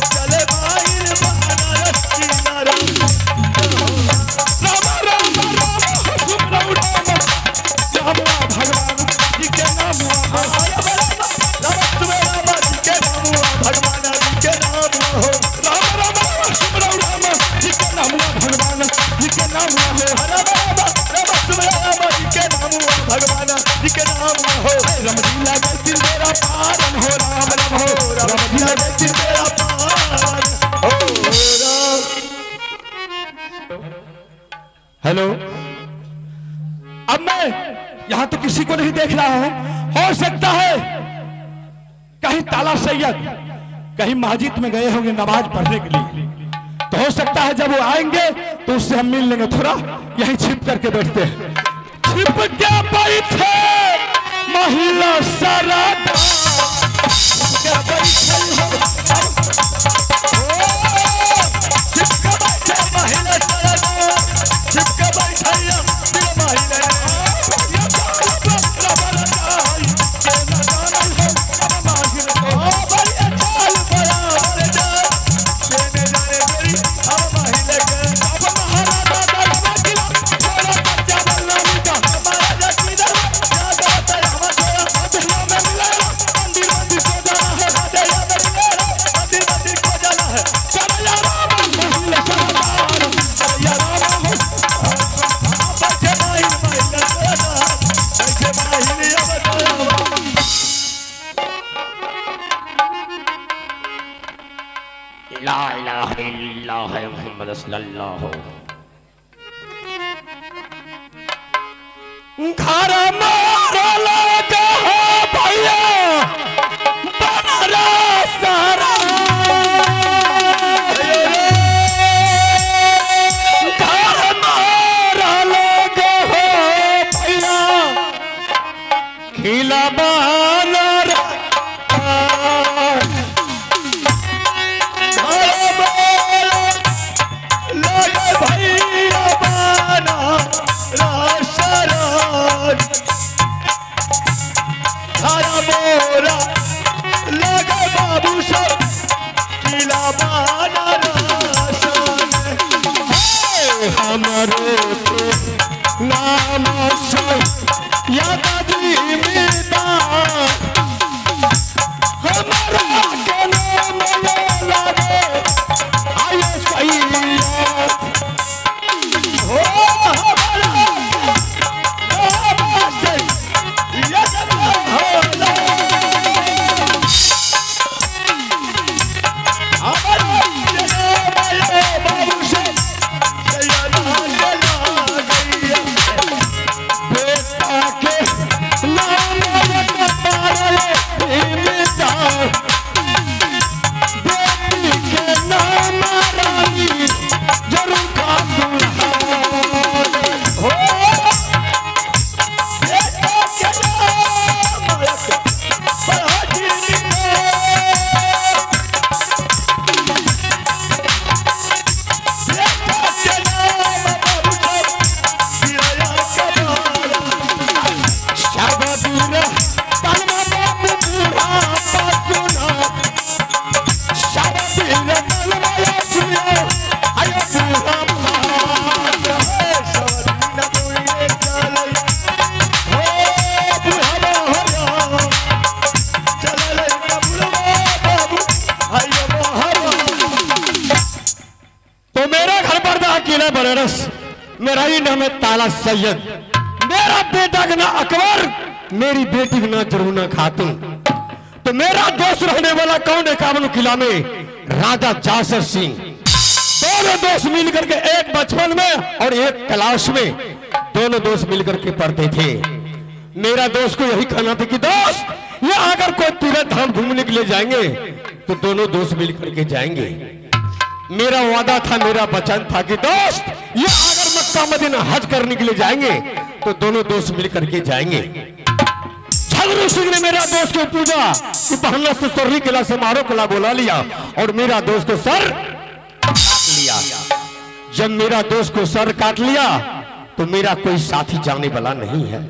चले भाई बनारस की राम राम राम राम भगवान जी के नाम भगवान जी के नाम हो राम राम राम जी के नाम भगवान जी के नाम हो राम जी के नाम भगवान जी के नाम हो रमजीला गति मेरा पारन हो राम राम हो रमजीला गति मेरा पारन हो राम। हेलो, अब मैं यहां तो किसी को नहीं देख रहा हूं। हो सकता है कहीं ताला सैयद कहीं मस्जिद में गए होंगे नमाज पढ़ने के लिए, तो हो सकता है जब वो आएंगे तो उससे हम मिल लेंगे। थोड़ा यहीं छिप करके बैठते हैं। छिप के बैठे महिला सारा मोहम्मद सल्लल्लाहु घर मारा लगा हो भैया बनारस सारा घर मारा लगा हो भैया खिला बानर नाम याद मिलता हमारा के नाम लागे आये सही हो हमारा मेरा ही नाम है ताला सैयद, मेरा बेटा का नाम अकबर, मेरी बेटी का नाम जरूना खातून। तो मेरा दोस्त रहने वाला कौन है काबुल किला में? राजा जासर सिंह। दोनों दोस्त मिलकर के एक बचपन में और एक क्लास में दोनों दोस्त मिलकर के पढ़ते थे। मेरा दोस्त को यही कहना था कि दोस्त ये अगर कोई तीर्थ धाम घूमने के लिए जाएंगे तो दोनों दोस्त मिलकर के जाएंगे। मेरा वादा था, मेरा वचन था कि दोस्त ये अगर मक्का मदीना हज करने के लिए जाएंगे तो दोनों दोस्त मिलकर के जाएंगे। झगड़ू सिंह ने मेरा दोस्त को पूछा कि बहना से सरली किला से मारो किला बुला लिया और मेरा दोस्त को सर काट लिया। जब मेरा दोस्त को सर काट लिया तो मेरा कोई साथी जाने वाला नहीं है।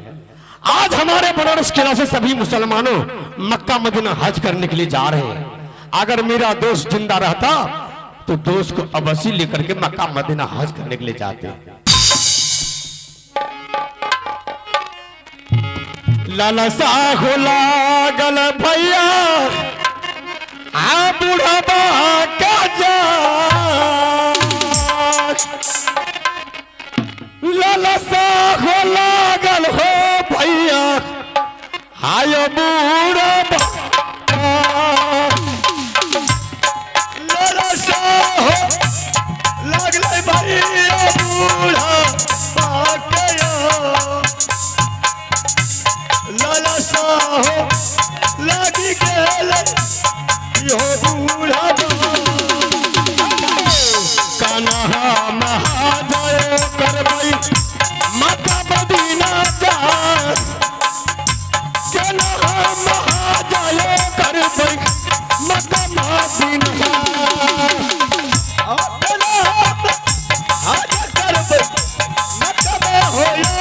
आज हमारे बनारस किला से सभी मुसलमानों मक्का मदीना हज करने के लिए जा रहे हैं। अगर मेरा दोस्त जिंदा रहता तो दोस्त को अवश्य लेकर के मक्का मदीना हज करने के लिए जाते। लालसा हो लागल भैया आ बुढ़ाबा का जा, लालसा हो लागल हो भैया हाय बुढ़ाबा, लालसा हो लागल भैया बुढ़ाबा का लालसा हो लागी गेल यो बुढ़ाबा, कान्हा महाजय करबई मक्का मदीना जा, कान्हा महाजय करबई मक्का मदीना, हाज करबई मक्का में होया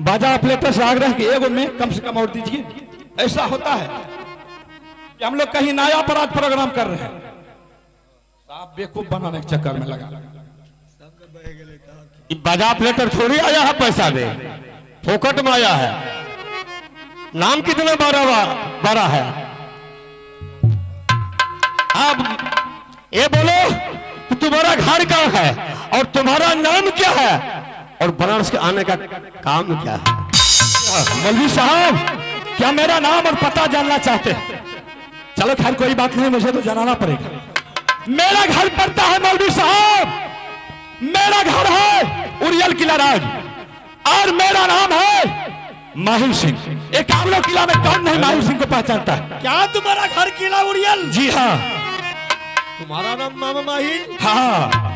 बाजा ऑपरेटर से आग्रह कि एगो में कम से कम और दीजिए। ऐसा होता है कि हम लोग कहीं नया अपराध प्रोग्राम कर रहे हैं, साहब बेवकूफ बनाने के चक्कर में लगा। बाजा ऑपरेटर थोड़ी आया है पैसा दे, फोकट में आया है। नाम कितना बड़ा है। अब ये बोलो कि तुम्हारा घर कहाँ है और तुम्हारा नाम क्या है और बनारस के आने का काम क्या है। मौलवी साहब क्या मेरा नाम और पता जानना चाहते हैं? चलो खैर कोई बात नहीं, मुझे तो जनाना पड़ेगा। मेरा घर पड़ता है मौलवी साहब, मेरा घर है उरियल किला राज और मेरा नाम है माहिर सिंह। एक कामलो किला में कौन नहीं माहिर सिंह को पहचानता है? क्या तुम्हारा घर किला उरियल? जी हाँ। तुम्हारा नाम मामा माहिर? हाँ।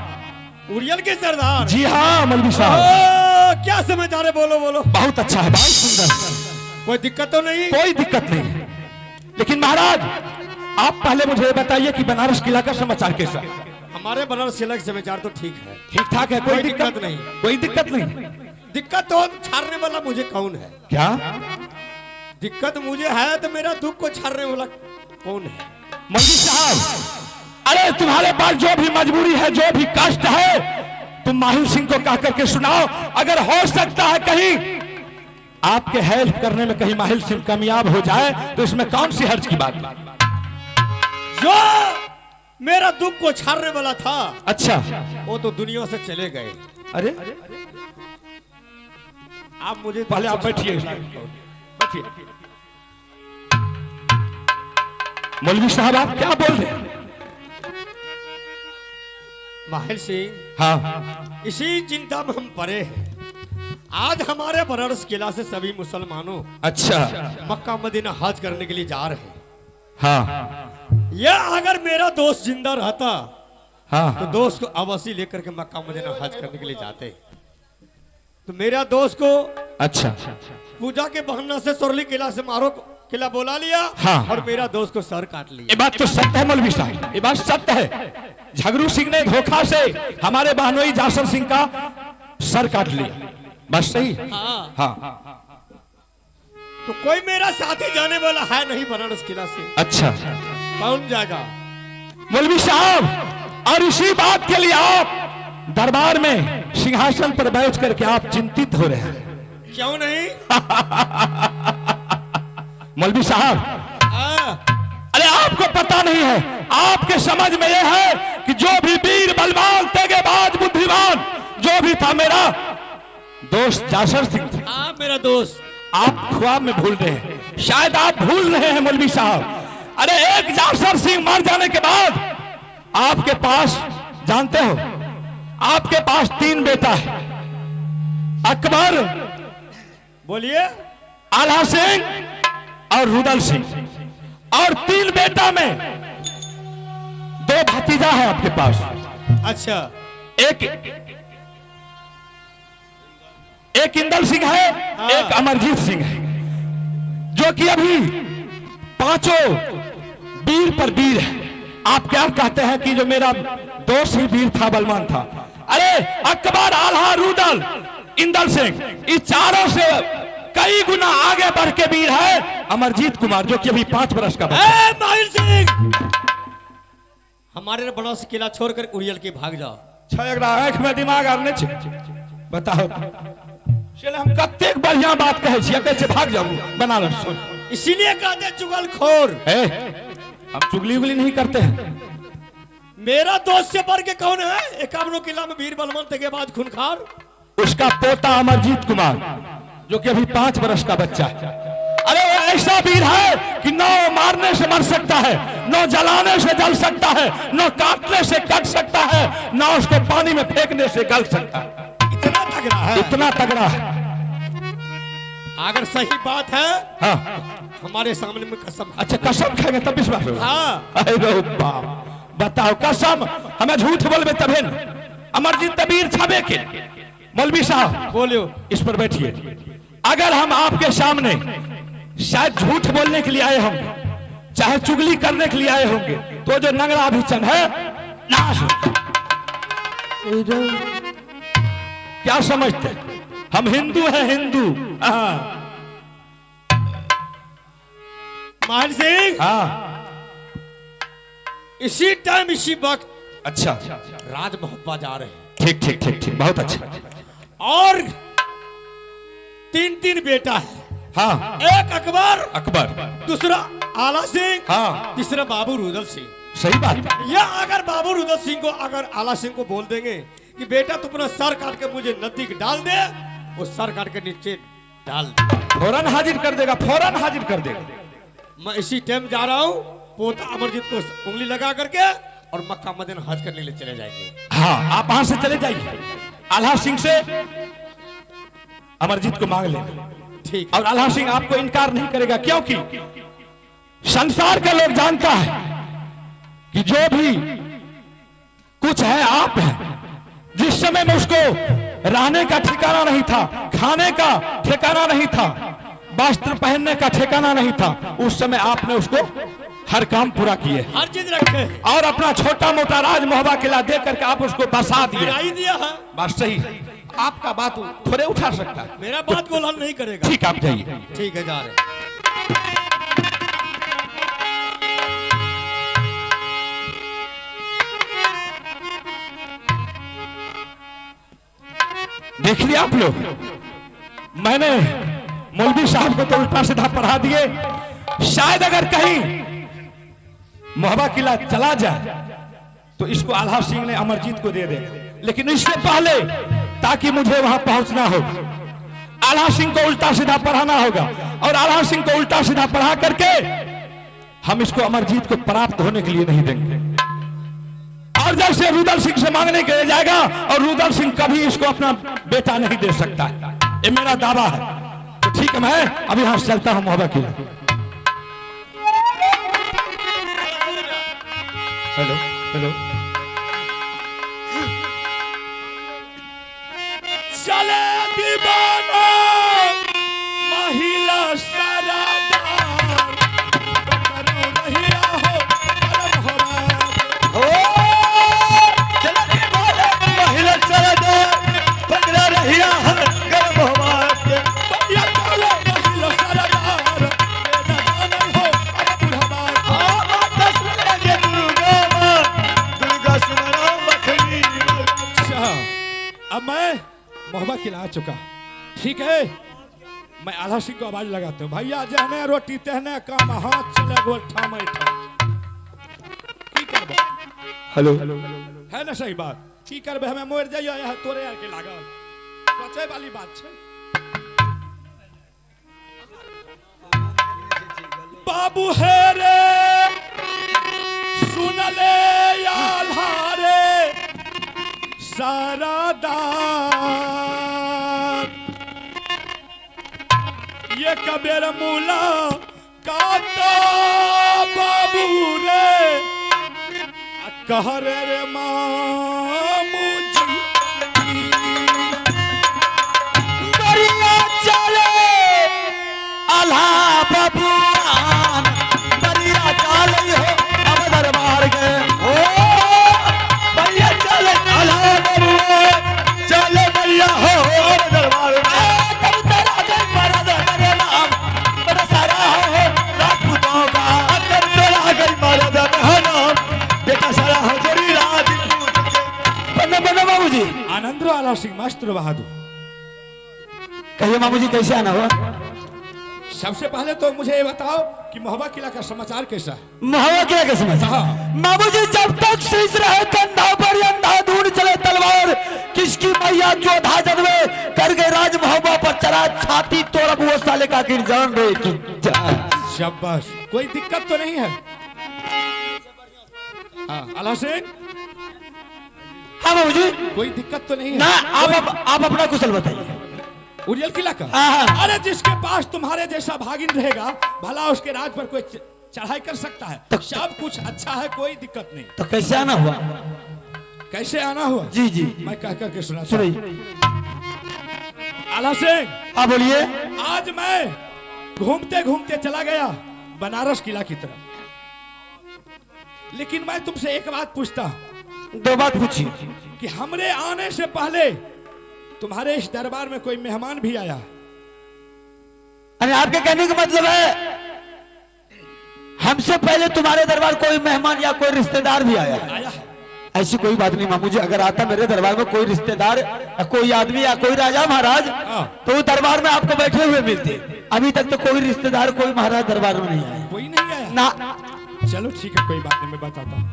उरियल के सरदार? जी हाँ मौलवी साहब। क्या समाचार है? बोलो बोलो। बहुत अच्छा है, बहुत सुंदर। कोई दिक्कत तो नहीं? कोई दिक्कत नहीं। लेकिन महाराज आप पहले मुझे बताइए कि बनारस किला का समाचार कैसा? हमारे बनारस किला का समाचार तो ठीक है, ठीक ठाक है, कोई दिक्कत नहीं। कोई दिक्कत नहीं। दिक्कत तो छाड़ने वाला मुझे कौन है? क्या दिक्कत मुझे है तो मेरा दुख को छाड़ने वाला कौन है? मौलवी साहब अरे तुम्हारे पास जो भी मजबूरी है, जो भी कष्ट है, तुम माहिर सिंह को कह करके सुनाओ। अगर हो सकता है कहीं आपके हेल्प करने में कहीं माहिर सिंह कामयाब हो जाए तो इसमें कौन सी हर्ज की बात है? जो मेरा दुख को छाड़ने वाला था, अच्छा, वो तो दुनिया से चले गए। अरे आप मुझे पहले आप बैठिए, बैठिए। मौलवी साहब आप क्या बोल रहे हैं? माहिर सिंह, हाँ, इसी चिंता में हम पड़े हैं। आज हमारे बनारस किला से सभी मुसलमानों अच्छा। मक्का मदीना हज करने के लिए जा रहे हैं। हाँ या अगर मेरा दोस्त जिंदा रहता हाँ तो दोस्त को अवश्य लेकर के मक्का मदीना हज करने के लिए जाते। तो मेरा दोस्त को अच्छा पूजा के बहाने से सुरली किला से मारो किला बोला लिया। हाँ। और मेरा दोस्त को सर काट लिया। ये बात तो सत्य है मौलवी साहब, ये बात सत्य है। झगड़ू सिंह ने धोखा से हमारे बहनोई जासर सिंह का सर काट लिया। बस सही। हाँ। हाँ तो कोई मेरा साथी जाने वाला है नहीं बनारस किला से। अच्छा कौन जाएगा? मौलवी साहब, और इसी बात के लिए आप दरबार में सिंहासन पर बैठ करके आप चिंतित हो रहे हैं। क्यों नहीं? मौलवी साहब, अरे आपको पता नहीं है, आपके समझ में यह है कि जो भी वीर बलवान तेगेबाज बुद्धिमान जो भी था मेरा दोस्त जासर सिंह था। आप मेरा दोस्त। आप ख्वाब में भूल रहे हैं, शायद आप भूल रहे हैं मौलवी साहब। अरे एक जासर सिंह मर जाने के बाद आपके पास, जानते हो, आपके पास 3 बेटा है। अकबर, बोलिए, आला सिंह और रुदल सिंह, और 3 बेटा में 2 भतीजा है आपके पास। अच्छा। एक इंदल सिंह है, हाँ। एक अमरजीत सिंह है, जो कि अभी 5 वीर पर वीर है। आप क्या कहते हैं कि जो मेरा दोस्त ही वीर था, बलवान था? अरे अकबर, आल्हा, रुदल, इंदल सिंह, इस चारों से कई गुना आगे बढ़ के वीर है अमरजीत कुमार, जो कि अभी 5 वर्ष का बच्चा है। माहिर सिंह, हमारे बनारस किला छोड़कर उड़ियल के भाग जाओ। आंख में दिमाग आने बताओ, चले हम कतेक बढ़िया बात कहे छियै, कैसे भाग जाऊं बनारस? इसीलिए कहते चुगलखोर। हम चुगली उगली नहीं करते हैं। मेरा दोस्त से बढ़ के कौन है? 51 किला में वीर बलवान तेगेबाज खूंखार। उसका पोता अमरजीत कुमार, जो कि अभी 5 वर्ष का बच्चा है। अरे वो ऐसा वीर है कि न मारने से मर सकता है, न जलाने से जल सकता है, न काटने से कट सकता है, न उसको पानी में फेंकने से गल सकता है। इतना तगड़ा है, इतना तगड़ा है। अगर सही बात है, हाँ, हमारे सामने में कसम। अच्छा, कसम खाएंगे तब विश्वास होगा? हाँ। अरे बाप, बताओ, कसम हमें झूठ बोलबे तबे न। अमरजीत तबीर छबे के। मौलवी साहब, बोलियो, इस पर बैठिए। अगर हम आपके सामने शायद झूठ बोलने के लिए आए होंगे, चाहे चुगली करने के लिए आए होंगे, तो जो नंगरा अभिचन है नाश हो। क्या समझते? हम हिंदू हैं, हिंदू। माहिर सिंह, हाँ, इसी टाइम इसी वक्त अच्छा, राज मोहब्बा जा रहे हैं। ठीक ठीक ठीक ठीक, बहुत अच्छा। और 3 बेटा है। हाँ, एक अकबर, दूसरा आला सिंह, हाँ, तीसरा बाबू रुदल सिंह। सही बात है। या अगर बाबू रुदल सिंह को, अगर आला सिंह को बोल देंगे कि बेटा तू अपना सर काट के मुझे नदी के डाल दे, वो सर काट के नीचे डाल दे, फौरन हाजिर कर देगा, फौरन हाजिर कर देगा। मैं इसी टाइम जा रहा हूँ, पोता अमरजीत को उंगली लगा करके और मक्का मदीना हज करने के लिए चले जाएंगे। हाँ, आप वहां से चले जाइए, आल्हा सिंह से अमरजीत को मांग लेना। ठीक। और आल्हा सिंह आपको इनकार नहीं करेगा, क्योंकि संसार का लोग जानता है कि जो भी कुछ है आप हैं। जिस समय में उसको रहने का ठिकाना नहीं था, खाने का ठिकाना नहीं था, वस्त्र पहनने का ठिकाना नहीं था, उस समय आपने उसको हर काम पूरा किए, हर चीज रखे, और अपना छोटा मोटा राज मोहब्बा किला दे करके आप उसको बसा दिए। दिया है। बात सही है, आपका बात थोड़े उठा सकता है। मेरा बात को हल नहीं करेगा। ठीक, आप जाइए। ठीक है, जा रहे। देख लिया आप लोग, मैंने मौलवी साहब को तो उल्टा सीधा पढ़ा दिए। शायद अगर कहीं मोहब्बा किला चला जाए तो इसको आल्हा सिंह ने अमरजीत को दे दे, लेकिन इससे पहले ताकि मुझे वहां पहुंचना हो, आल्हा सिंह को उल्टा सीधा पढ़ाना होगा, और आल्हा सिंह को उल्टा सीधा पढ़ा करके हम इसको अमरजीत को प्राप्त होने के लिए नहीं देंगे। और जैसे रुदल सिंह से मांगने के लिए जाएगा, और रुदल सिंह कभी इसको अपना बेटा नहीं दे सकता। ये मेरा दावा है। तो ठीक है, मैं अभी यहां से चलता हूं मोहब्बत किला। हेलो हेलो, चले दीवाना महिला सरादार करो रहिया हो परम हमार। ओ चला के बोले महिला सरदार पकड़ा रहिया है गर्भ हमारे। या चलो महिला सरादार ये दाना हो अब बुढ़ाबार। दस लगे दुर्गा सुमरा मखनी। अच्छा, अब मैं मोहब्बत खिला चुका, ठीक है। मैं आला सिंह को आवाज लगाता हूँ, भैया जहने रोटी तहने काम, हाथ चले गोल ठाम की करबे। हेलो है ना सही बात, की करबे, हमें मोर जाइयो यह तोरे यार के लागल सोचे वाली बात छे। बाबू है रे सुन ले आल्हारे सरादार, ये कबीर मूला काटा बाबू रे कह रे मामू जी। दरिया चले आल्हा बबुआन, दरिया चले हो अब दरबार के। ओ भैया चले आल्हा बबुआन, चले भैया हो अब दरबार के। कब तेरा जय मरद मेरे नाम बड़ा सारा हो राजपूतों का। कब तेरा जय मरद मेरा नाम बेटा सारा हो जोरी राजपूत के। बन्ना बाबूजी। आनंद आला सिंह मास्टर बहादुर, कहिए मामूजी कैसे आना हुआ? सबसे पहले तो मुझे ये बताओ कि मोहब्बत किला का समाचार कैसा है? मोहब्बत किला का समाचार? मामूजी जब तक शीश रहे कंधा पर अंधाधुन चले तलवार, किसकी मैया जोधा जन्मे कर गए राज मोहब्बत पर चढ़ा छाती तोड़ वो साले का गिर जान रे की। शाबाश, कोई दिक्कत तो नहीं है? हाँ आला सिंह, हाँ मामूजी कोई दिक्कत तो नहीं है ना। आप अपना कुशल बताइए। उरियल किला का? हाँ। अरे जिसके पास तुम्हारे जैसा भागिन रहेगा भला उसके राज पर कोई चढ़ाई कर सकता है। तो सब कुछ अच्छा है, कोई दिक्कत नहीं। तो कैसे आना हुआ? कैसे आना हुआ? जी जी मैं कह करके सुना। सुनिए। आला सिंह, आप बोलिए। आज मैं घूमते घूमते चला गया बनारस किला की तरफ, लेकिन मैं तुमसे एक बात पूछता हूं दो बात पूछिए कि हमरे आने से पहले तुम्हारे इस दरबार में कोई मेहमान भी आया? अरे आपके कहने का मतलब है हमसे पहले तुम्हारे दरबार कोई मेहमान या कोई रिश्तेदार भी आया है? आया है। ऐसी कोई बात नहीं मामू जी। अगर आता मेरे दरबार में कोई रिश्तेदार या कोई आदमी या कोई राजा महाराज तो वो दरबार में आपको बैठे हुए मिलते। अभी तक तो कोई रिश्तेदार कोई महाराज दरबार में नहीं आया। कोई नहीं आया ना। चलो ठीक है, कोई बात नहीं, मैं बताता हूं।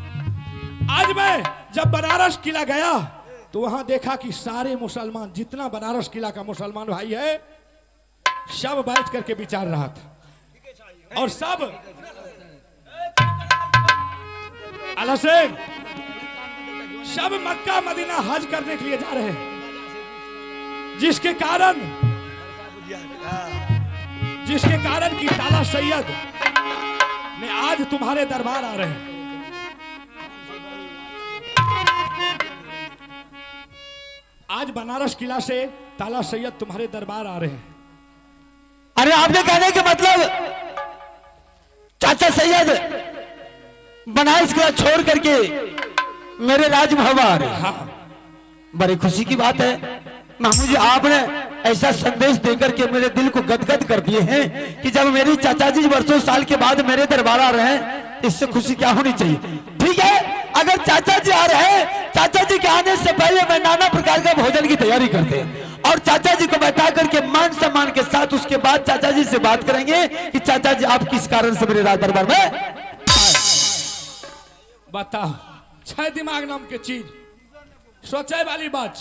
आज मैं जब बनारस किला गया तो वहां देखा कि सारे मुसलमान, जितना बनारस किला का मुसलमान भाई है, सब बैठ करके विचार रहा था और सब आला सिंह सब मक्का मदीना हज करने के लिए जा रहे हैं, जिसके कारण कि ताला सैयद ने आज तुम्हारे दरबार आ रहे हैं। आज बनारस किला से ताला सैयद तुम्हारे दरबार आ रहे हैं। अरे आपने कहने का मतलब चाचा सैयद बनारस किला छोड़ करके मेरे राज महबा आ रहे हैं। हाँ। बड़ी खुशी की बात है मामू जी। आपने ऐसा संदेश देकर के मेरे दिल को गदगद कर दिए हैं कि जब मेरी चाचा जी वर्षों साल के बाद मेरे दरबार आ रहे हैं, इससे खुशी क्या होनी चाहिए? ठीक है, अगर चाचा जी आ रहे हैं, चाचा जी के आने से पहले मैं नाना प्रकार का भोजन की तैयारी करते हैं और चाचा जी को बैठा करके मान सम्मान के साथ उसके बाद चाचा जी से बात करेंगे कि चाचा जी आप किस कारण से मेरे राज दरबार में। बताओ, छह दिमाग नाम के चीज सोचे वाली बात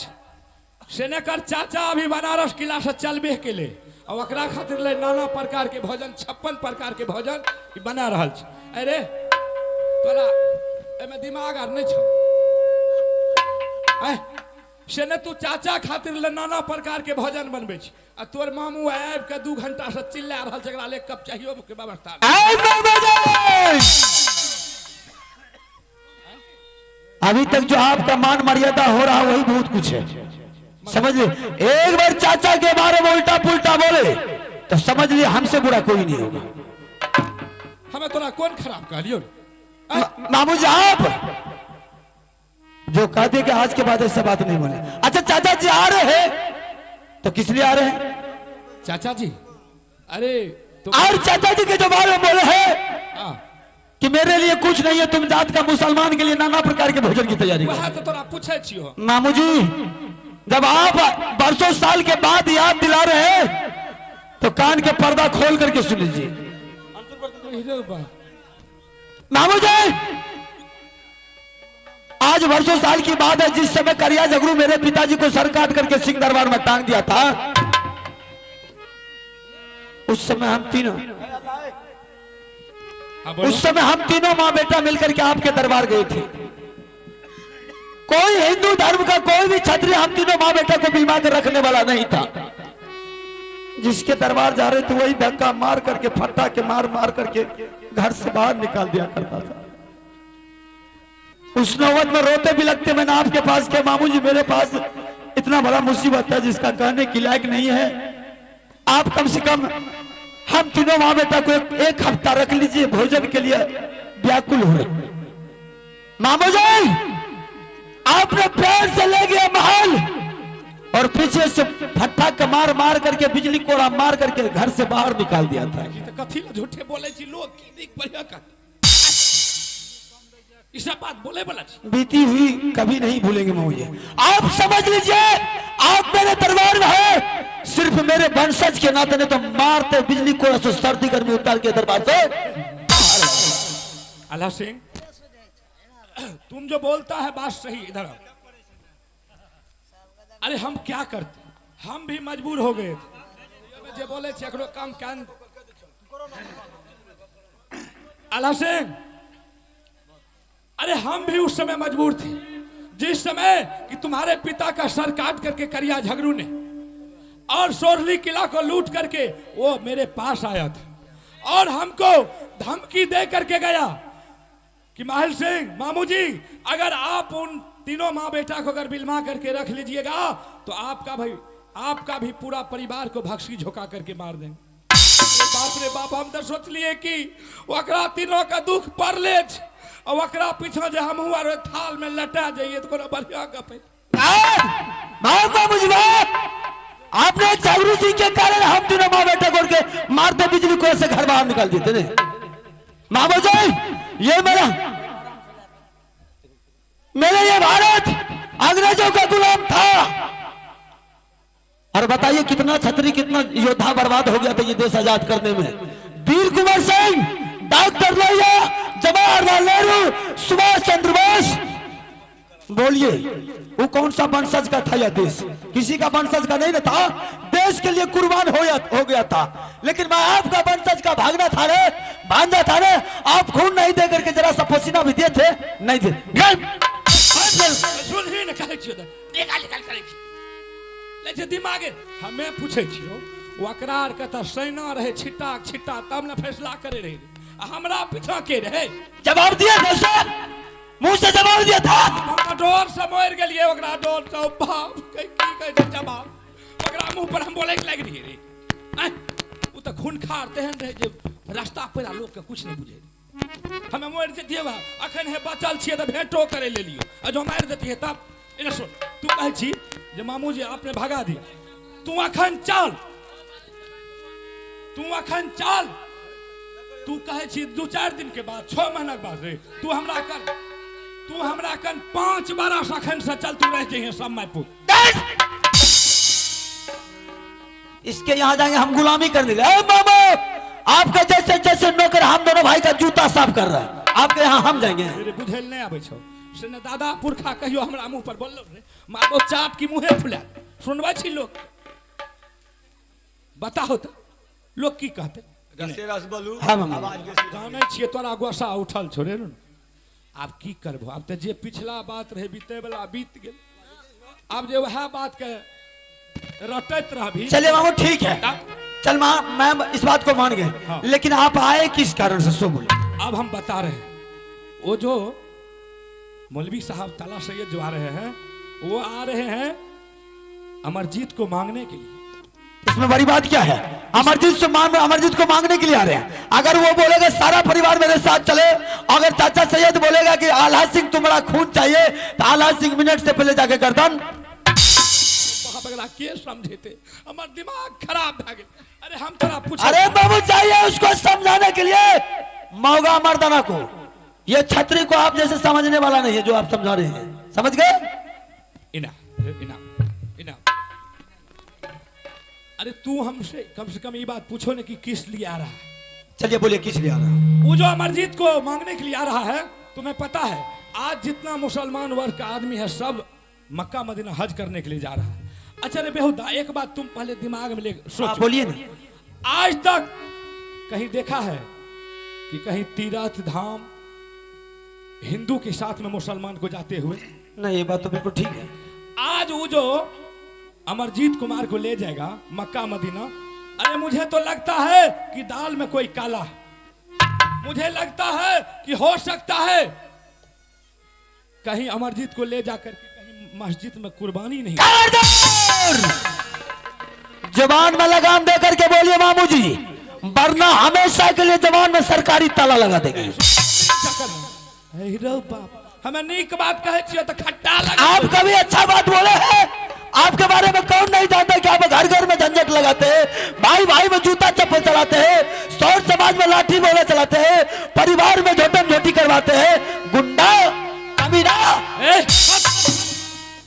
से न कर। चाचा अभी बनारस किला से चलबे के लिए और ओकरा खातिर ले नाना प्रकार के भोजन, 56 प्रकार के भोजन बना रहा छ। अरे तोरा एमे दिमाग आर नहीं छ? से ने तू चाचा खातिर ले नाना प्रकार के भोजन बनबे छी आ तोर मामू आबि के 2 घंटा से चिल्ला रहल छै, एकरा ले कप चाहियो के व्यवस्था अभी तक जो आपका मान मर्यादा हो रहा वही बहुत कुछ है, समझ लिए। एक बार चाचा के बारे में उल्टा पुल्टा बोले तो समझ लिए हमसे बुरा कोई नहीं होगा। हमें तोरा कौन खराब कहलियो? मामू जी आप जो कहते कि आज के बाद ऐसा बात नहीं बोले। अच्छा चाचा जी आ रहे हैं तो किस लिए आ रहे हैं? चाचा जी अरे तो और चाचा जी के जो बारे में बोले हैं कि मेरे लिए कुछ नहीं है, तुम जात का मुसलमान के लिए नाना प्रकार के भोजन की तैयारी वह तो तोरा पूछे छियो। मामू जी जब आप बरसों साल के बाद याद दिला रहे हैं तो कान के पर्दा खोल करके सुन लीजिए। मामू जी आज वर्षों साल की बात है, जिस समय करिया झगड़ू मेरे पिताजी को सर काट करके सिंह दरबार में टांग दिया था, उस समय हम तीनों माँ बेटा मिलकर के आपके दरबार गए थे। कोई हिंदू धर्म का कोई भी क्षत्रिय हम तीनों माँ बेटा को बिलवा कर रखने वाला नहीं था। जिसके दरबार जा रहे थे वही धक्का मार करके फट्टा के मार मार करके घर से बाहर निकाल दिया करता था। उस नौबत में रोते भी लगते मैंने आपके पास के मामू जी मेरे पास इतना बड़ा मुसीबत है जिसका कहने की लायक नहीं है, आप कम से कम हम तीनों माँ बेटा को एक हफ्ता रख लीजिए, भोजन के लिए व्याकुल हो रहे। मामू जी आपने पैर से ले गया महल और पीछे से फट्टा का मार मार करके बिजली कोड़ा मार करके घर से बाहर निकाल दिया था। कथी झूठे बोले छी लोग की देख बढ़िया का इस बात बोले बोला बीती हुई कभी नहीं भूलेंगे मामू जी। आप समझ लीजिए आप मेरे दरबार में है सिर्फ मेरे वंशज के नाते, नहीं तो मारते बिजली कोड़ा से सर्दी गर्मी उतार के दरबार से। अल्लाह सिंह तुम जो बोलता है बात सही, इधर अरे हम क्या करते, हम भी मजबूर हो गए थे जो बोले थे काम कान। अल्लाह सिंह अरे हम भी उस समय मजबूर थे जिस समय कि तुम्हारे पिता का सर काट करके करिया झगड़ू ने और सोरली किला को लूट करके वो मेरे पास आया था और हमको धमकी दे करके गया कि महल सिंह मामू जी अगर आप उन तीनों माँ बेटा को अगर बिलमा करके रख लीजिएगा तो आपका भी पूरा परिवार को भक्सी झोंका करके मार देंगे। बाप रे बाप हम तो सोच लिए कि वकरा तीनों का दुख पर ले और वकरा पीछा जो हम हुआ थाल में लटा जाइए तो कोनो बढ़िया गप है। आपने झगड़ू सिंह के कारण हम तीनों माँ बेटा को के मारते बिजली को से घर बाहर निकाल देते ने। मामू जी ये मेरा ये भारत अंग्रेजों का गुलाम था और बताइए कितना छतरी कितना योद्धा बर्बाद हो गया था ये देश आजाद करने में। वीर कुंवर सिंह, डॉक्टर लोहिया, जवाहरलाल नेहरू, सुभाष चंद्र बोस, बोलिए वो कौन सा वंशज का था यह देश? किसी का वंशज का नहीं था, देश के लिए कुर्बान हो गया था। लेकिन मैं आपका वंशज का भागना था रे, भांजा था रे, आप खून नहीं दे करके जरा सा पसीना भी दिए थे नहीं थे। दिमागे हमें पूछे वकरार के तो सेना रहे छिट्टा छिट्टा तब न फैसला करे रहे, हमरा पीछा के रहे जवाब दिया था सर, मुंह से जवाब दिया था। हम डोर से मोर गेलिए ओकरा डोर से बाप की कह जवाब ओकरा मुंह पर हम बोले लग रही रे वो तो खून खारते हैं रहे जे रास्ता पर लोग के कुछ नहीं बुझे। हमें मोर जे दिए अखन है बचल छिए तो भेंटो करे ले लियो आ जो मार देती है तब इने सुन तू कहे छी जे मामू जी आपने भगा दिया, तू अखन चल तू कहे छी 2-4 दिन के बाद 6 महीना के बाद रे तू हमरा कन 5 बरस अखन से चल तू रह जाइए सब मैपुर। इसके यहाँ जाएंगे हम गुलामी कर देंगे। मामा आपका जैसे जैसे नौकर हम दोनों भाई का जूता साफ कर रहा है, आपके यहाँ हम जाएंगे। बुझेल नहीं आवे छो से न दादा पुरखा कहियो हमरा मुंह पर बोललो रे मारो चाप की मुंहे फुला सुनबा छी लोग बताओ तो लोग की कहते रस बोलू जाने छिए तोरा गोसा उठल छोड़े न। आप की करबो, अब तो जे पिछला बात रहे बीते वाला बीत गेल अब जो वह बात के रटत रह भी। चलिए मामू ठीक है, चल मैं इस बात को मान गए। हाँ। लेकिन आप आए किस कारण से, सो बोले। अब हम बता रहे हैं, वो जो मौलवी साहब ताला सैयद जो आ रहे हैं, वो आ रहे हैं अमरजीत को मांगने के लिए। इसमें बड़ी बात क्या है? अमरजीत को मांगने के लिए आ रहे हैं। अगर वो बोलेगा सारा परिवार मेरे साथ चले, अगर चाचा सैयद बोलेगा कि आल्हा सिंह तुम्हारा खून चाहिए, तो आल्हा सिंह मिनट से पहले जाके गर्दन के समझे थे, हमारा दिमाग खराब हो गया। अरे हम थोड़ा पूछ, अरे बाबू चाहिए उसको समझाने के लिए मौगा मर्दाना को। ये छतरी को आप जैसे समझने वाला नहीं है जो आप समझा रहे हैं, समझ गए? इना इना इना। अरे तू हमसे कम से कम ये बात पूछो ने कि किस लिए आ रहा है। चलिए बोलिए किस लिए आ रहा है? वो जो अमरजीत को मांगने के लिए आ रहा है, तुम्हें पता है आज जितना मुसलमान वर्ग का आदमी है सब मक्का मदीना हज करने के लिए जा रहा है। अच्छा रे बेहुदा, एक बात तुम पहले दिमाग में ले सोचो, बोलिए ना। आज तक कहीं देखा है कि कहीं तीर्थ धाम हिंदू के साथ में मुसलमान को जाते हुए? नहीं, ये बात तो बिल्कुल ठीक है। आज वो जो अमरजीत कुमार को ले जाएगा मक्का मदीना, अरे मुझे तो लगता है कि दाल में कोई काला है। मुझे लगता है कि हो सकता है कहीं अमरजीत को ले जाकर के कहीं मस्जिद में कुर्बानी नहीं। जवान में लगाम दे करके बोलिए मामू जी, वरना हमेशा के लिए जवान में सरकारी ताला लगा देंगे। हमें नीक बात कहे तो खट्टा लगा। आप कभी अच्छा बात बोले हैं? आपके बारे में कौन नहीं जानता कि आप घर घर में झंझट लगाते हैं, भाई भाई में जूता चप्पल चलाते हैं, सौर समाज में लाठी बोला चलाते हैं, परिवार में झोटम झोटी करवाते हैं, गुंडा कमीना।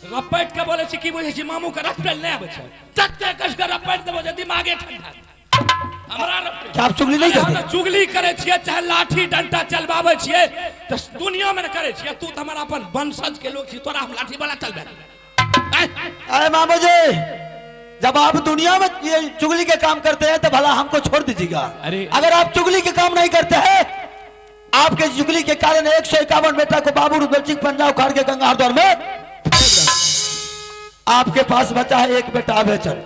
रपट के बोले छी की बोले छी मामू का रपटल नहीं आवे छै, तत्ते कस के रपट देबो जे दिमागे ठंडा। हमरा क्या आप चुगली नहीं करते? हम चुगली करे छिए चाहे लाठी डंडा चलबावे छिए तो दुनिया में करे छिए। तू त हमरा अपन वंशज के लोग छी, तोरा हम लाठी वाला चलबे। अरे मामू जी, जब आप दुनिया में ये चुगली के काम करते हैं तो भला हमको छोड़ दीजिएगा। अरे अगर आप चुगली के काम नहीं करते हैं, आपके चुगली के कारण 151 बेटा को बाबू बेल्चिंग पंजाब उखाड़ के गंगा हरिद्वार में, आपके पास बचा है एक बेटा अभेचन।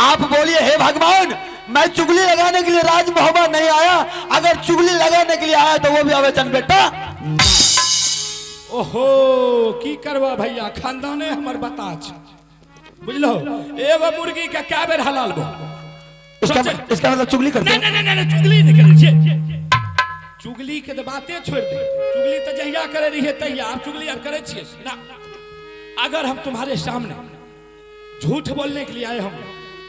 आप बोलिए हे भगवान, मैं चुगली लगाने के लिए राज मोहब्बत नहीं आया, अगर चुगली लगाने के लिए आया तो वो भी अभेचन बेटा। ओहो की करवा भैया, खानदाने हमर बताच बुझलो। एगो मुर्गी के क्या बेर हलाल बो। इसका मतलब चुगली करते हैं? नहीं नहीं नहीं, चुगली नहीं करे छिए। चुगली के तो बातें छोड़ दे, चुगली तो जहिया करे रही है तहिया, आप चुगली यार करे छिए ना। अगर हम तुम्हारे सामने झूठ बोलने के लिए आए होंगे,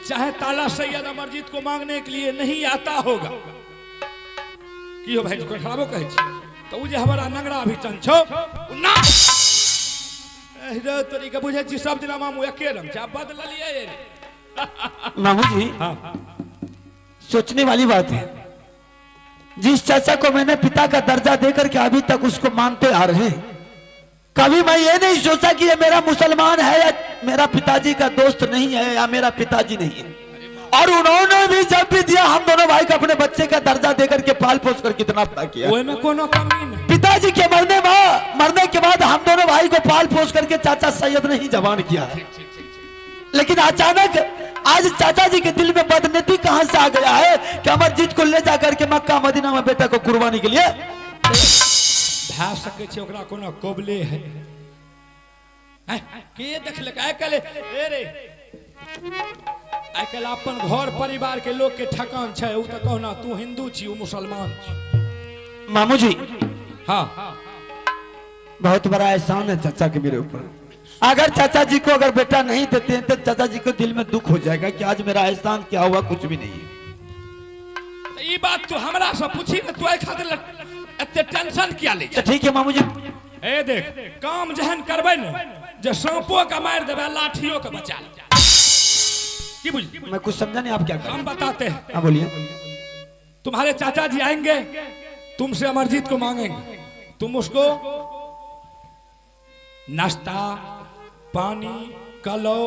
चाहे ताला सैयद अमरजीत को मांगने के लिए नहीं आता होगा कि हो भाई को खराबो कहे छी, तो वो जे हमारा नंगरा भी चन छो ना तोरी के बुझे छी सब दिना मामू एके रंग छ, बदल लिए रे मामू जी। सोचने वाली बात है, जिस चाचा को मैंने पिता का दर्जा देकर के अभी तक उसको मानते आ रहे हैं, कभी मैं ये नहीं सोचा कि ये मेरा मुसलमान है या मेरा पिताजी का दोस्त नहीं है या मेरा पिताजी नहीं है। और उन्होंने भी जब भी दिया, हम दोनों भाई को अपने बच्चे का दर्जा देकर के पाल पोस कर कितना बड़ा किया। ओए में कोनो कमी नहीं। पिताजी के मरने के बाद हम दोनों भाई को पाल पोस करके चाचा सैयद ने ही जवान किया है। लेकिन अचानक आज चाचा जी के दिल में बदनीति कहां से आ गया है कि अमरजीत को ले जाकर के मक्का मदीना में बेटा को कुर्बानी के लिए भा सके छे, ओकरा कोनो कोबले है के देखलक। आइ काल्हि ए रे आइ काल्हि अपन घर परिवार के लोग के ठकान छै, उ त कहना तू हिंदू छी उ मुसलमान छी। मामू जी, हाँ बहुत बड़ा एहसान है चाचा के मेरे ऊपर। अगर चाचा जी को अगर बेटा नहीं देते हैं तो चाचा जी को दिल में दुख हो जाएगा कि आज मेरा एहसान क्या हुआ, कुछ भी नहीं है। ये बात तू हमरा से पूछी न, तू खातिर एते टेंशन किया ले? ठीक है मामू जी। ए देख, काम जहन करबे न, जे सांपो का मार देबे लाठियों के बचा ले। की बुझ? मैं कुछ समझा नहीं, आप क्या कर? हम बताते हैं। हाँ बोलिए। तुम्हारे चाचा जी आएंगे, तुमसे अमरजीत को मांगेंगे, तुम उसको नाश्ता पानी कलो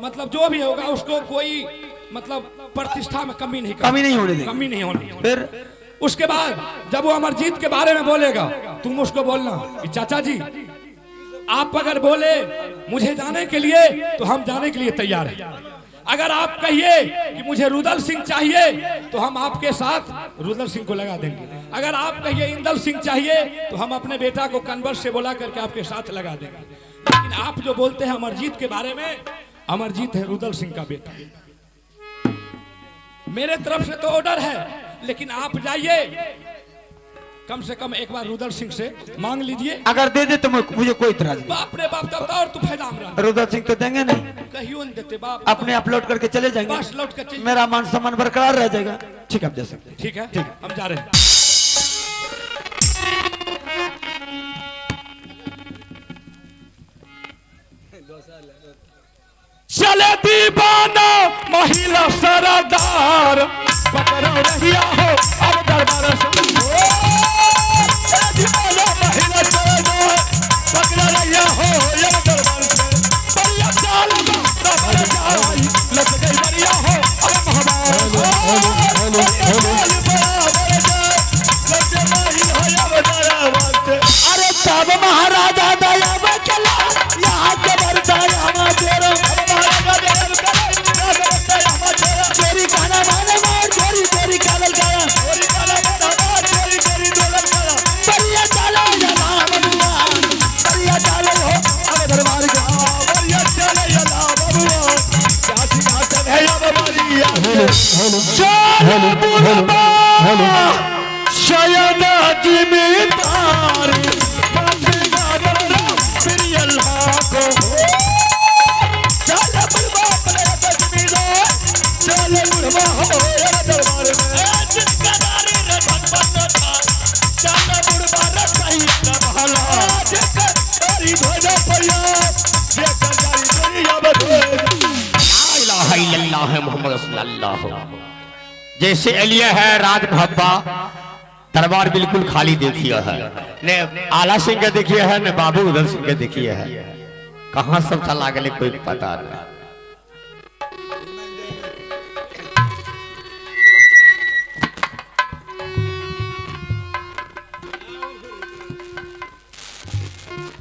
मतलब जो भी होगा उसको कोई मतलब प्रतिष्ठा में कमी नहीं होने देंगे। कमी नहीं होने। फिर उसके बाद जब वो अमरजीत के बारे में बोलेगा, तुम उसको बोलना कि चाचा जी आप अगर बोले मुझे जाने के लिए तो हम जाने के लिए तैयार हैं। अगर आप कहिए कि मुझे रुदल सिंह चाहिए तो हम आपके साथ रुदल सिंह को लगा देंगे। अगर आप कहिए इंदल सिंह चाहिए तो हम अपने बेटा को कन्वर्ट से बोला करके आपके साथ लगा देंगे। लेकिन आप जो बोलते हैं अमरजीत के बारे में, अमरजीत है रुदल सिंह का बेटा। मेरे तरफ से तो ऑर्डर है, लेकिन आप जाइए कम से कम एक बार रुदल सिंह से मांग लीजिए। अगर दे दे तो मुझे कोई इतराज नहीं। बाप रे बाप, तब और तू फायदा हमरा रुदल सिंह तो देंगे नहीं, कहियो नहीं देते बाप। अपने आप लौट करके चले जाएंगे, बस लौट कर मेरा मान सम्मान बरकरार रह जाएगा। ठीक है, आप दे सकते हैं। ठीक है, ठीक। हम जा रहे हैं। चले दीवाना महिला सरदार पकड़ो रहिया हो अब दरबार से। चले दीवाना महिला सरदार पकड़ो रहिया हो अब दरबार से। बढ़िया चाल दरबार जाई लग गई बढ़िया हो अब अरे सब महाराजा दया बचला यहाँ के बरदाया तेरा चोरी खाना माने मार चोरी चोरी कागल काया चोरी काला मार चोरी चोरी डोलर काया बढ़िया चालो जला बबुआ बढ़िया चालो हो अब दरबार का बढ़िया चले जला बबुआ जाति जात है अब बढ़िया चलो बुलबा शयन जिम्मेदार बंदेगा दरबार प्रियल को चलो बुलबा चले बुढ़वा हो दरबार में जिसका नारी रखन बनता चले बुढ़वा रखई भला जिसका नारी भोज परिया जिसका नारी दुनिया बदले ला इलाहा इल्लल्लाह मुहम्मद रसूलुल्लाह। जैसे एलिया है राज भब्बा दरबार बिल्कुल खाली देखिए है, ने आला सिंह के देखिए है, ने बाबू उदल सिंह के देखिए है। कहाँ सब चला गए कोई पता नहीं।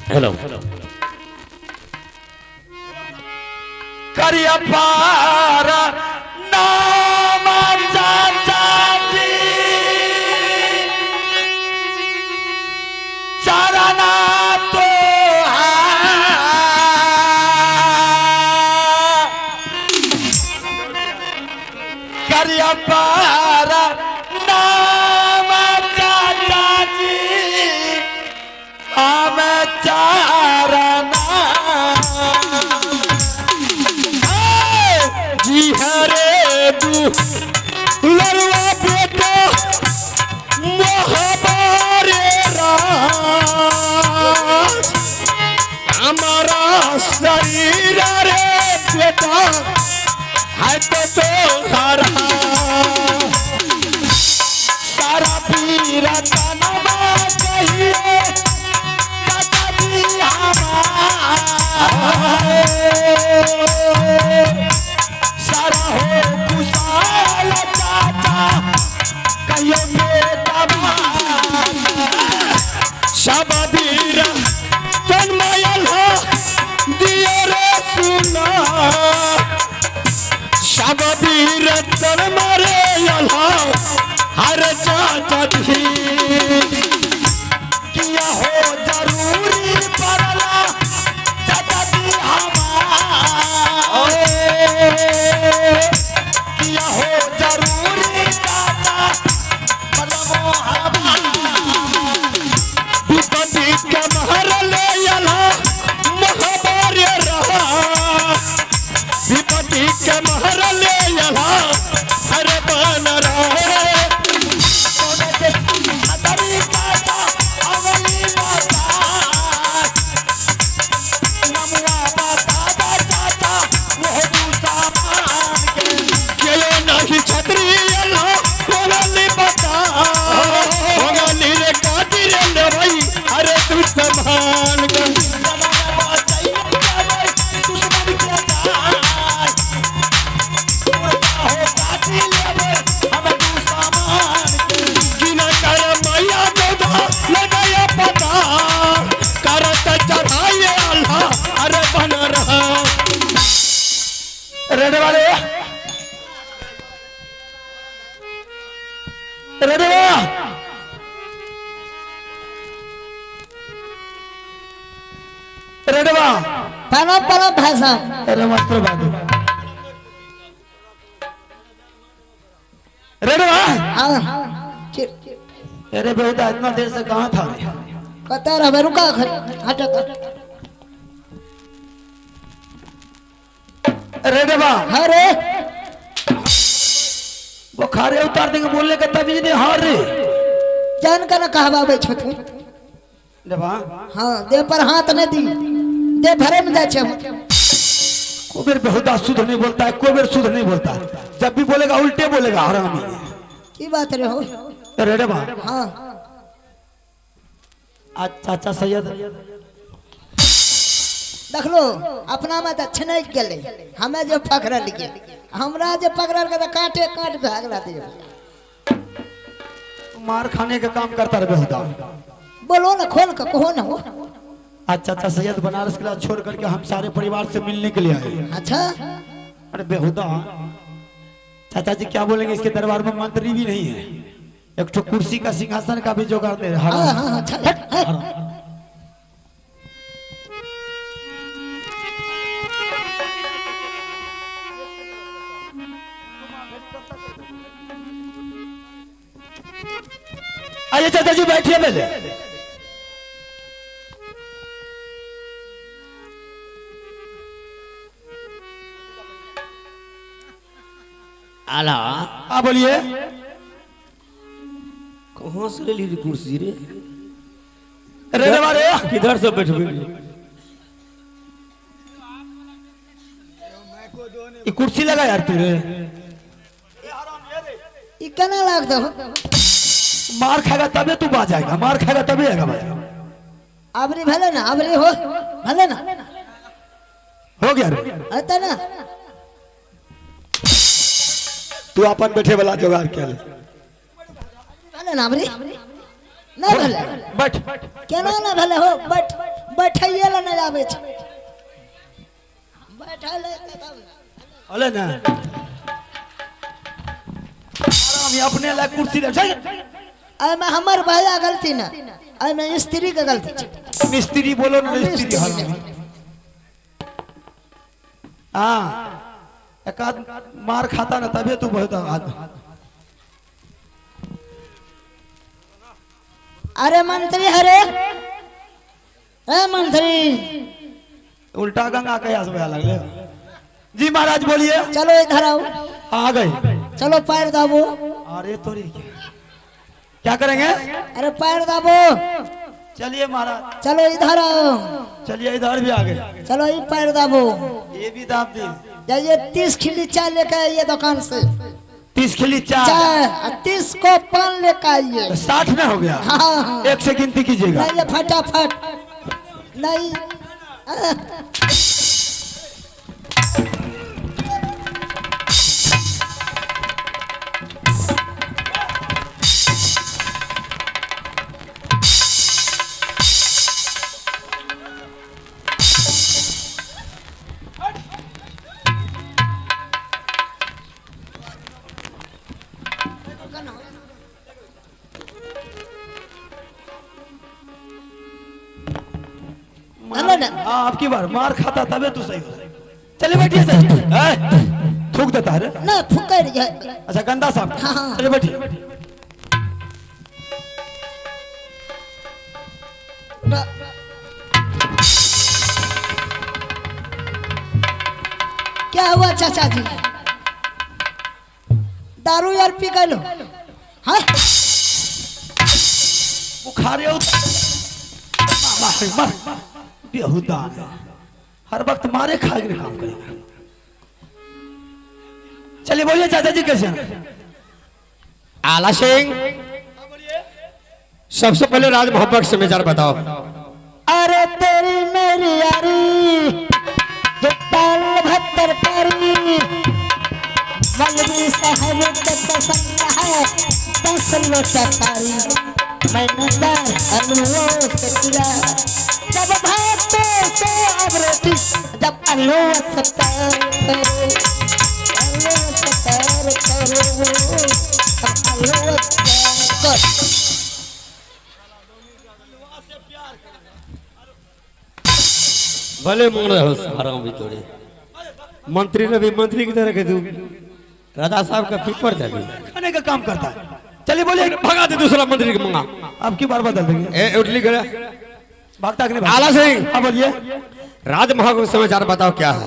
हेलो करिया पार नाम चाचा जी चरना तो करिया पार नाम चाचा जी हम चारना जी हरे लड़वा बेटा मोहबारे राज हमारा शरीर रे बेटा है तो सारा सारा पीरा तनवा कहिए सारा हो कुशाल चाचा कहियो बेटा शबदीर तन्मयल दियो रे सुना शबदीर तन्मयल हर चाचा दी किया हो जरूरी पड़ला किया हो जरूरी विपत्ति के महर ले यला महामार्य रहा विपत्ति के महर ले यला हर बन रहा रेडे वाले रेडे रेडे पनो पनो भाई साहब अरे मास्टर बाबू रेडे हाँ अरे बेटा इतना देर से कहाँ था कतर अब रुका हटक रेडे अरे वो खारे उतार देंगे बोलने का तमीज नहीं हार रे जान कर कहवावे छोटू देवा हाँ दे पर हाथ न दी दे भरे में जाए कोई बेर बेहुदा शुद्ध नहीं बोलता है कोई बेर शुद्ध नहीं बोलता है जब भी बोलेगा उल्टे बोलेगा हरामी की बात रे हो रेडे बा हाँ आज चाचा सैयद देख लो अपना में तो छनक गए हमें जो पकड़ल गए हमरा जो पकड़ल के काटे काट भागला दियो मार खाने का काम करता रहे बेहुदा बोलो ना खोल के कहो ना हो आज चाचा सैयद बनारस किला छोड़ करके हम सारे परिवार से मिलने के लिए आए अच्छा अरे बेहुदा चाचा जी क्या बोलेंगे इसके दरबार में मंत्री भी नहीं है एक तो कुर्सी का सिंहासन का भी जुगाड़ दे हाँ हाँ अच्छा आइए चाचा जी बैठिए पहले आला हाँ बोलिए कहाँ से ले ली कुर्सी रे रेडे वाले किधर से बैठबे ये कुर्सी लगा यार तू रे ये केना लाग दो मार खाएगा तबे तू बाज आएगा मार खाएगा तबे आएगा बाज अबरी भले ना अबरी हो भले ना हो गया रे अता ना तू अपन बैठे वाला जुगाड़ क्या ले भले ना अबरी ना भले बैठ केना ना भले हो बैठइए ला ना आवे छ बैठले तब अले ना आराम अपने ला कुर्सी ले आई में हमर भैया गलती ना आई में स्त्री के गलती छ मिस्त्री बोलो ना मिस्त्री हरामी हाँ एक आध मार खाता ना तबे तू बहुत आदमी अरे मंत्री हरे ए मंत्री उल्टा गंगा कयास बया लगले जी महाराज बोलिए चलो इधर आओ आ गए चलो पैर दाबो अरे तोरी क्या करेंगे अरे पैर दाबो चलिए महाराज चलो इधर आओ चलिए इधर भी आ गए चलो ये पैर दाबो ये भी दाब दी जाइए 30 खिली चाय लेकर आइए दुकान से 30 खिली चार चाय 30 को पान लेकर आइए 60 में हो गया हाँ हाँ एक से गिनती कीजिएगा नहीं ये फटाफट नहीं हाँ आपकी बार मार खाता तबे तू सही हो चलिए बैठिए सर थूक देता है रे ना फुकर जाए अच्छा गंदा साहब हाँ। चलिए बैठिए क्या हुआ चाचा जी दारू यार पी गए लो हाँ बुखार बेहुदा हर वक्त मारे खा के काम करेगा चलिए बोलिए चाचा जी कैसे हैं आला सिंह सबसे पहले राज मोहब्बत से मेजर बताओ अरे तेरी मेरी यारी जो ताल भत्तर तारी मलबी साहब के पसंद है दस लोटा तारी मैंने दार अलुओ से किया जब भाते से अब रोटी जब अलुओ से तारी भले मांग रहे हो हराम भी तोड़े। मंत्री ने भी मंत्री की तरह के तू राजा साहब का पीपर था खाने का काम करता है। चलिए बोलिए, भगा दे दूसरा मंत्री के मंगा। अब की बार बदल देंगे। उठली करे भागता कि नहीं आला सिंह। हाँ बोलिए। राजमहाग समाचार बताओ क्या है?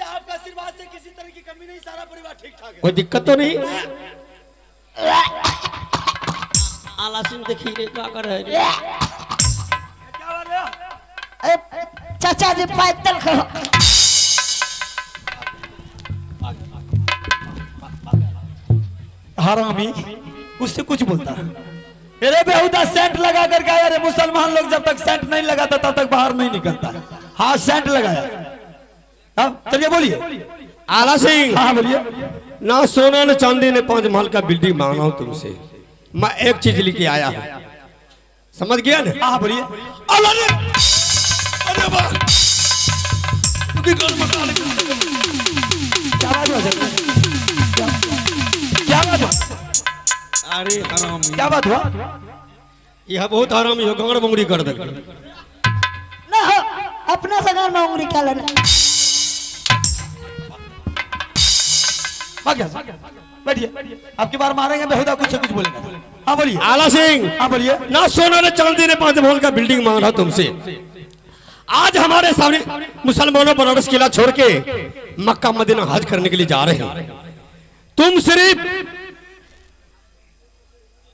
आपका आशीर्वाद से किसी तरह की कमी नहीं, सारा परिवार ठीक ठाक है। कोई दिक्कत तो नहीं? आला सिंह देखिए रे क्या कर रहे हैं? चाचा जी पैदल खो हरामी उससे कुछ बोलता है। अरे बेहुदा सेंट लगा कर गया। अरे मुसलमान लोग जब तक सेंट नहीं लगाता तब तक बाहर नहीं निकलता। हाँ सेंट लगाया। अब चलिए बोलिए। आला सिंह। हाँ बोलिए। ना सोना न चांदी ने 5 महल का बिल्डिंग मांगा हूं तुमसे। मैं एक चीज लेके आया हूं, समझ गया ना? हाँ बोलिए। अल्लाह ने अरे वाह क्या बात हुआ सर? क्या बात हुआ? अरे हराम, क्या बात हुआ? यह बहुत हरामी हो, गंगड़ बंगड़ी कर दे। ना हो अपना सगान में उंगली क्या लेना। बैठिए, आपकी बार मारेंगे बेहुदा कुछ से कुछ बोलेंगे। हाँ बोलिए। आला सिंह। हाँ बोलिए। ना सोना न चांदी ने 5 महल का बिल्डिंग मांग रहा तुमसे। आज हमारे सामने मुसलमानों बनारस किला छोड़ के मक्का मदीना हज करने के लिए जा रहे हैं। तुम सिर्फ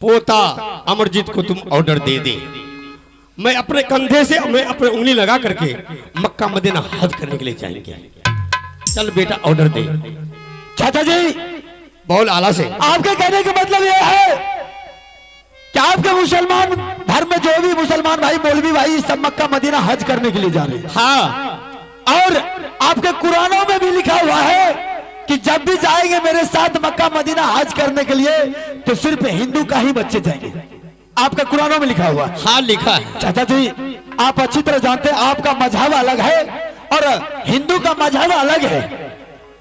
पोता अमरजीत को तुम ऑर्डर दे दे, मैं अपने कंधे से मैं अपने उंगली लगा करके मक्का मदीना हज करने के लिए जाएंगे। चल बेटा ऑर्डर दे। चाचा जी बोल आला से। आपके कहने का मतलब यह है कि आपके मुसलमान धर्म में जो भी मुसलमान भाई मौलवी भाई सब मक्का मदीना हज करने के लिए जा रहे हैं। हाँ, और आपके कुरानों में भी लिखा हुआ है कि जब भी जाएंगे मेरे साथ मक्का मदीना हज करने के लिए तो सिर्फ हिंदू का ही बच्चे जाएंगे। आपका कुरानों में लिखा हुआ है। हाँ लिखा है। चाचा जी आप अच्छी तरह जानते हैं आपका मजहब अलग है और हिंदू का मजहब अलग है,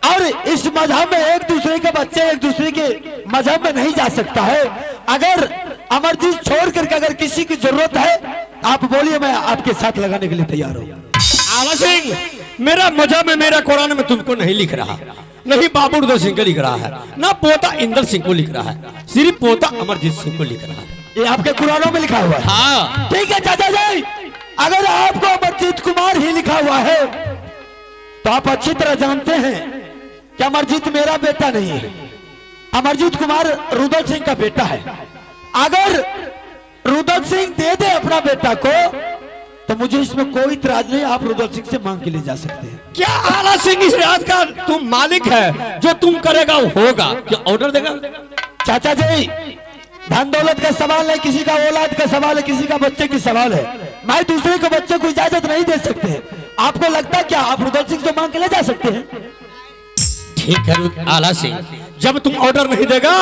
और इस मजहब में एक दूसरे के बच्चे एक दूसरे के मजहब में नहीं जा सकता है। अगर अमरजीत छोड़ करके अगर किसी की जरूरत है आप बोलिए, मैं आपके साथ लगाने के लिए तैयार हूँ। आला सिंह, मेरा मजहब में मेरा कुरान में तुमको नहीं लिख रहा, नहीं बाबू उदय सिंह को लिख रहा है, ना पोता इंदर सिंह को लिख रहा है, सिर्फ पोता अमरजीत सिंह को लिख रहा है। ये आपके कुरानों में लिखा हुआ है। हाँ ठीक है चाचा जी, अगर आपको अमरजीत कुमार ही लिखा हुआ है तो आप अच्छी तरह जानते हैं कि अमरजीत मेरा बेटा नहीं है, अमरजीत कुमार रुदल सिंह का बेटा है। अगर रुदल सिंह दे दे अपना बेटा को तो मुझे इसमें कोई इतराज नहीं, आप रुदल सिंह से मांग के ले जा सकते हैं। क्या आला सिंह इस राज का तुम मालिक है, जो तुम करेगा वो होगा, क्या ऑर्डर देगा? चाचा जी धन दौलत का सवाल है, किसी का औलाद का सवाल है, किसी का बच्चे की सवाल है, मैं दूसरे को बच्चे को इजाजत नहीं दे सकते। आपको लगता है क्या आप रुदल सिंह से मांग के ले जा सकते हैं? ठीक है आला सिंह, जब तुम ऑर्डर नहीं देगा